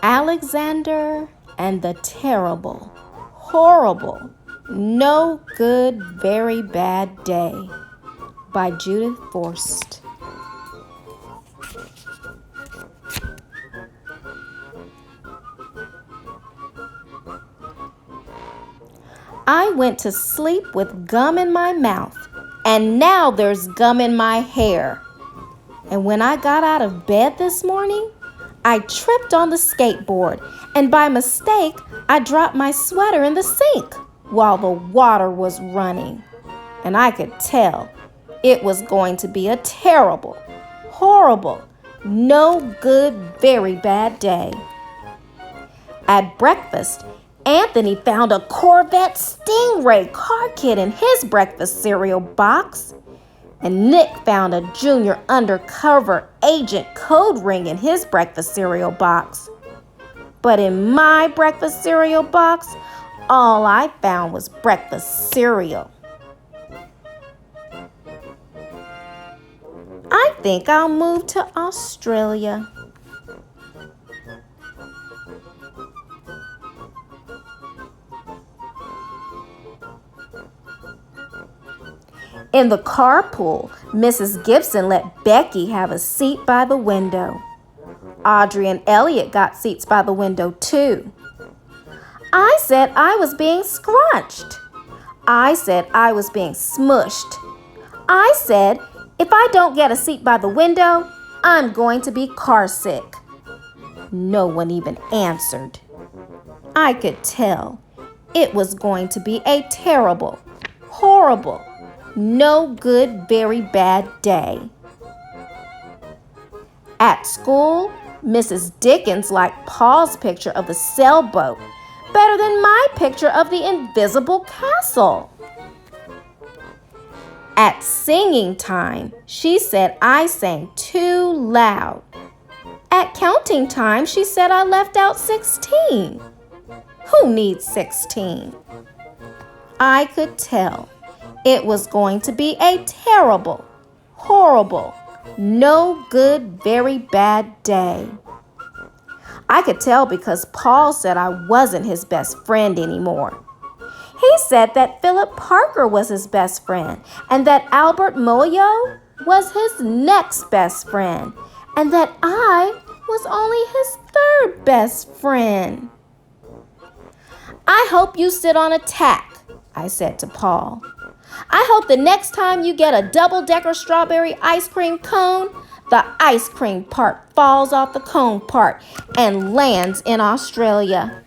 Alexander and the Terrible, Horrible, No Good, Very Bad Day by Judith Viorst. I went to sleep with gum in my mouth, and now there's gum in my hair. And when I got out of bed this morning, I tripped on the skateboard, and by mistake, I dropped my sweater in the sink while the water was running. And I could tell it was going to be a terrible, horrible, no good, very bad day. At breakfast, Anthony found a Corvette Stingray car kit in his breakfast cereal box. And Nick found a junior undercover agent code ring in his breakfast cereal box. But in my breakfast cereal box, all I found was breakfast cereal. I think I'll move to Australia. In the carpool, Mrs. Gibson let Becky have a seat by the window. Audrey and Elliot got seats by the window too. I said I was being scrunched. I said I was being smushed. I said if I don't get a seat by the window, I'm going to be car sick. No one even answered. I could tell it was going to be a terrible, horrible, no good, very bad day. At school, Mrs. Dickens liked Paul's picture of the sailboat better than my picture of the invisible castle. At singing time, she said I sang too loud. At counting time, she said I left out 16. Who needs 16? I could tell it was going to be a terrible, horrible, no good, very bad day. I could tell because Paul said I wasn't his best friend anymore. He said that Philip Parker was his best friend, and that Albert Moyo was his next best friend, and that I was only his third best friend. I hope you sit on a tack, I said to Paul. I hope the next time you get a double-decker strawberry ice cream cone, the ice cream part falls off the cone part and lands in Australia.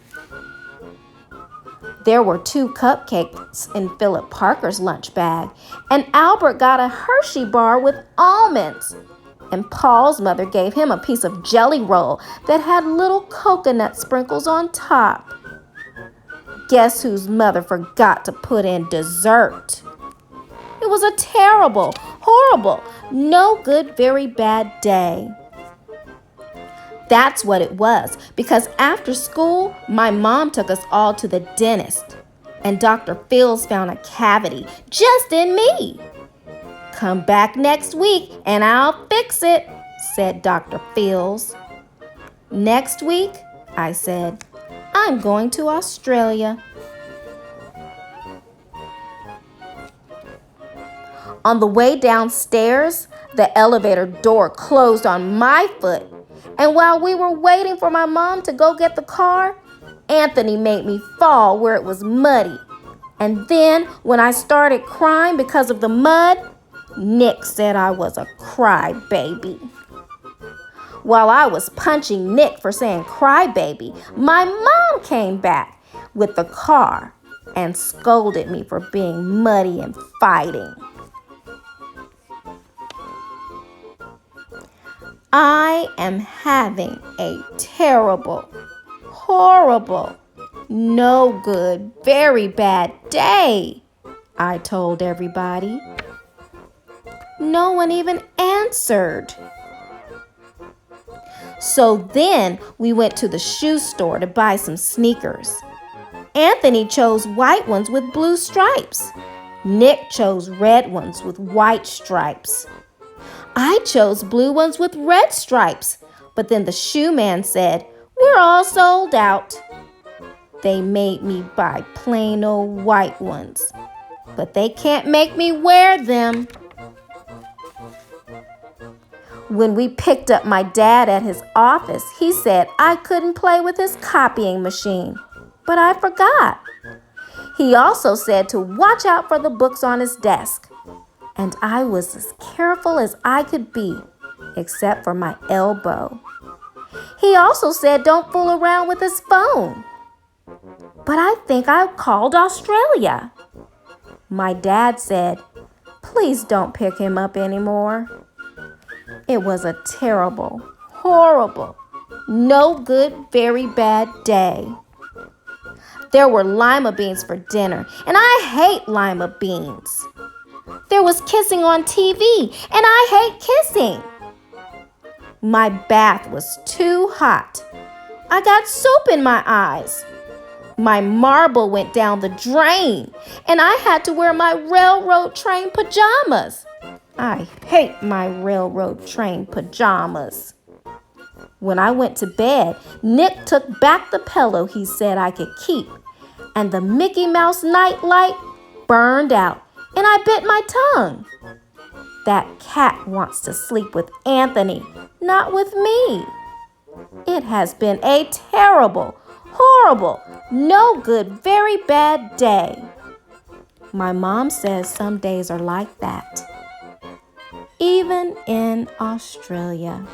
There were 2 cupcakes in Philip Parker's lunch bag, and Albert got a Hershey bar with almonds. And Paul's mother gave him a piece of jelly roll that had little coconut sprinkles on top. Guess whose mother forgot to put in dessert? It was a terrible, horrible, no good, very bad day. That's what it was, because after school, my mom took us all to the dentist, and Dr. Fields found a cavity just in me. Come back next week and I'll fix it, said Dr. Fields. Next week, I said, I'm going to Australia. On the way downstairs, the elevator door closed on my foot. And while we were waiting for my mom to go get the car, Anthony made me fall where it was muddy. And then when I started crying because of the mud, Nick said I was a crybaby. While I was punching Nick for saying crybaby, my mom came back with the car and scolded me for being muddy and fighting. I am having a terrible, horrible, no good, very bad day, I told everybody. No one even answered. So then we went to the shoe store to buy some sneakers. Anthony chose white ones with blue stripes. Nick chose red ones with white stripes. I chose blue ones with red stripes, but then the shoe man said, We're all sold out. They made me buy plain old white ones, but they can't make me wear them. When we picked up my dad at his office, he said I couldn't play with his copying machine, but I forgot. He also said to watch out for the books on his desk, and I was as careful as I could be, except for my elbow. He also said don't fool around with his phone. But I think I called Australia. My dad said, please don't pick him up anymore. It was a terrible, horrible, no good, very bad day. There were lima beans for dinner, and I hate lima beans. There was kissing on TV, and I hate kissing. My bath was too hot. I got soap in my eyes. My marble went down the drain, and I had to wear my railroad train pajamas. I hate my railroad train pajamas. When I went to bed, Nick took back the pillow he said I could keep, and the Mickey Mouse night light burned out, and I bit my tongue. That cat wants to sleep with Anthony, not with me. It has been a terrible, horrible, no good, very bad day. My mom says some days are like that, even in Australia.